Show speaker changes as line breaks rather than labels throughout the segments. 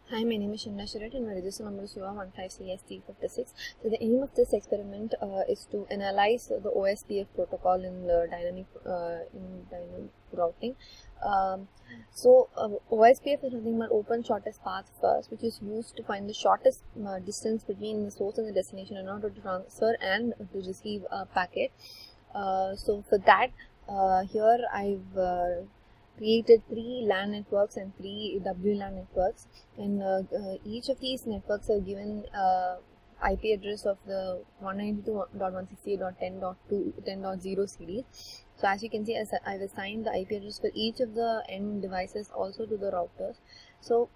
Hi, my name is Shinda Shirat and my register number is UR15CST56. So the aim of this experiment is to analyze the OSPF protocol in the dynamic routing. OSPF is nothing but open shortest path first, which is used to find the shortest distance between the source and the destination in order to transfer and to receive a packet. So for that, here I've created 3 LAN networks and 3 WLAN networks, and each of these networks are given IP address of the 192.168.10.0 series. So as you can see, I've assigned the IP address for each of the end devices also to the routers. So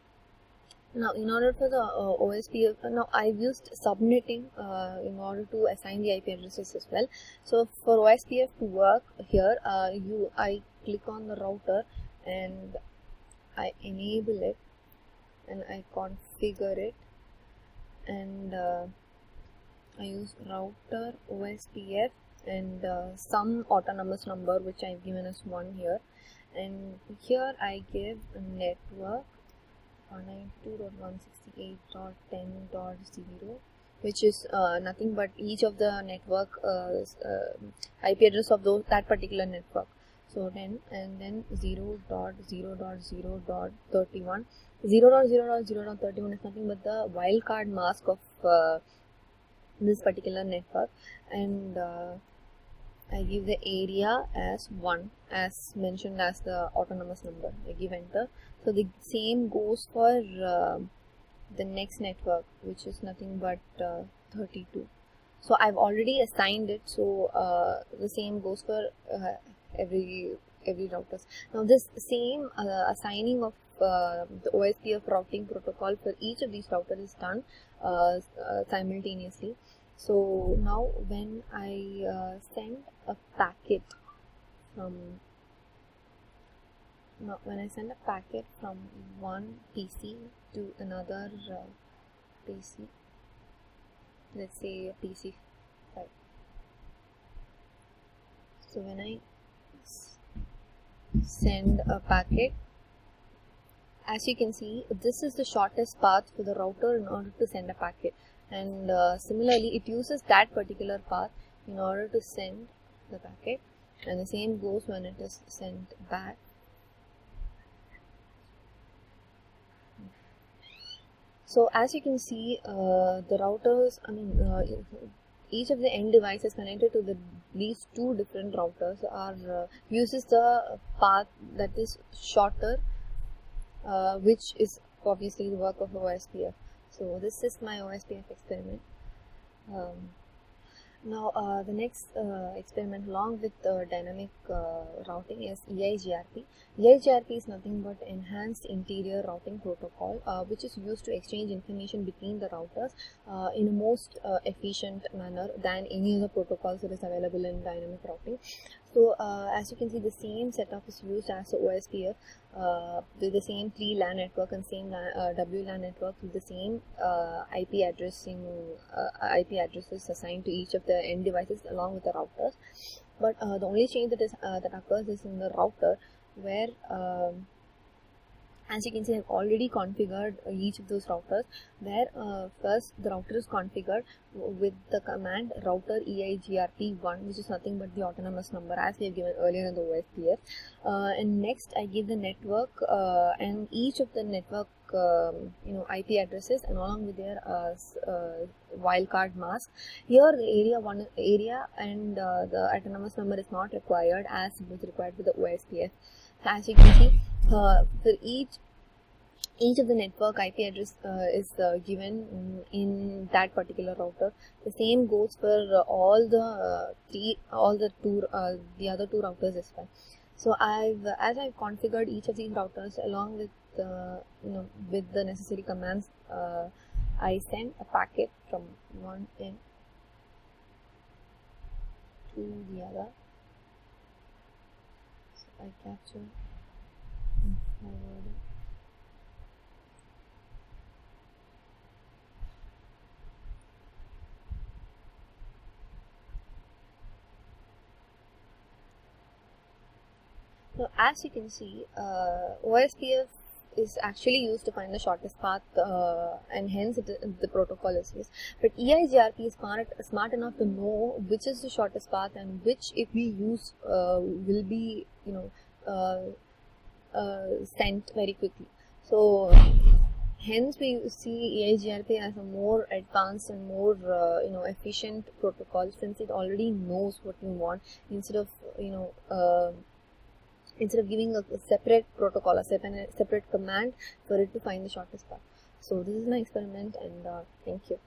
now in order for the OSPF, now I've used subnetting in order to assign the IP addresses as well. So for OSPF to work here, I click on the router and I enable it and I configure it, and I use router OSPF and some autonomous number which I've given as 1 here, and here I give a network 192.168.10.0, which is nothing but each of the network IP address of that particular network. So 10 and then 0.0.0.31. 0.0.0.31 is nothing but the wildcard mask of this particular network, and I give the area as 1 as mentioned as the autonomous number. I give enter. So the same goes for the next network, which is nothing but 32. So I've already assigned it, so the same goes for every routers. Now this same assigning of the OSPF routing protocol for each of these routers is done simultaneously. So now when I send a packet from one PC to another PC, let's say a PC 5. So when I send a packet, as you can see, this is the shortest path for the router in order to send a packet, and similarly it uses that particular path in order to send the packet, and the same goes when it is sent back. So as you can see, the routers, each of the end devices connected to these 2 different routers are uses the path that is shorter, which is obviously the work of OSPF. So this is my OSPF experiment. Now the next experiment along with dynamic routing is EIGRP. EIGRP is nothing but Enhanced Interior Routing Protocol, which is used to exchange information between the routers in a most efficient manner than any other protocols that is available in dynamic routing. So as you can see, the same setup is used as the OSPF with the same 3 LAN network and same WLAN network with the same IP addresses assigned to each of the end devices along with the routers. But the only change that occurs is in the router, where as you can see, I've already configured each of those routers, where first the router is configured with the command router EIGRP1, which is nothing but the autonomous number as we have given earlier in the OSPF. And next I give the network and each of the network IP addresses and along with their wildcard mask. Here the area and the autonomous number is not required as it was required with the OSPF. So as you can see, for each of the network IP address is given in that particular router. The same goes for all the other 2 routers as well. So as I've configured each of these routers along with with the necessary commands, I send a packet from one end to the other. So I capture and forward it. So as you can see, OSPF is actually used to find the shortest path, and hence the protocol is used. But EIGRP is smart enough to know which is the shortest path and which, if we use, will be sent very quickly. So hence we see EIGRP as a more advanced and more efficient protocol, since it already knows what you want, instead of giving a separate protocol, a separate command for it to find the shortest path. So this is my experiment, and thank you.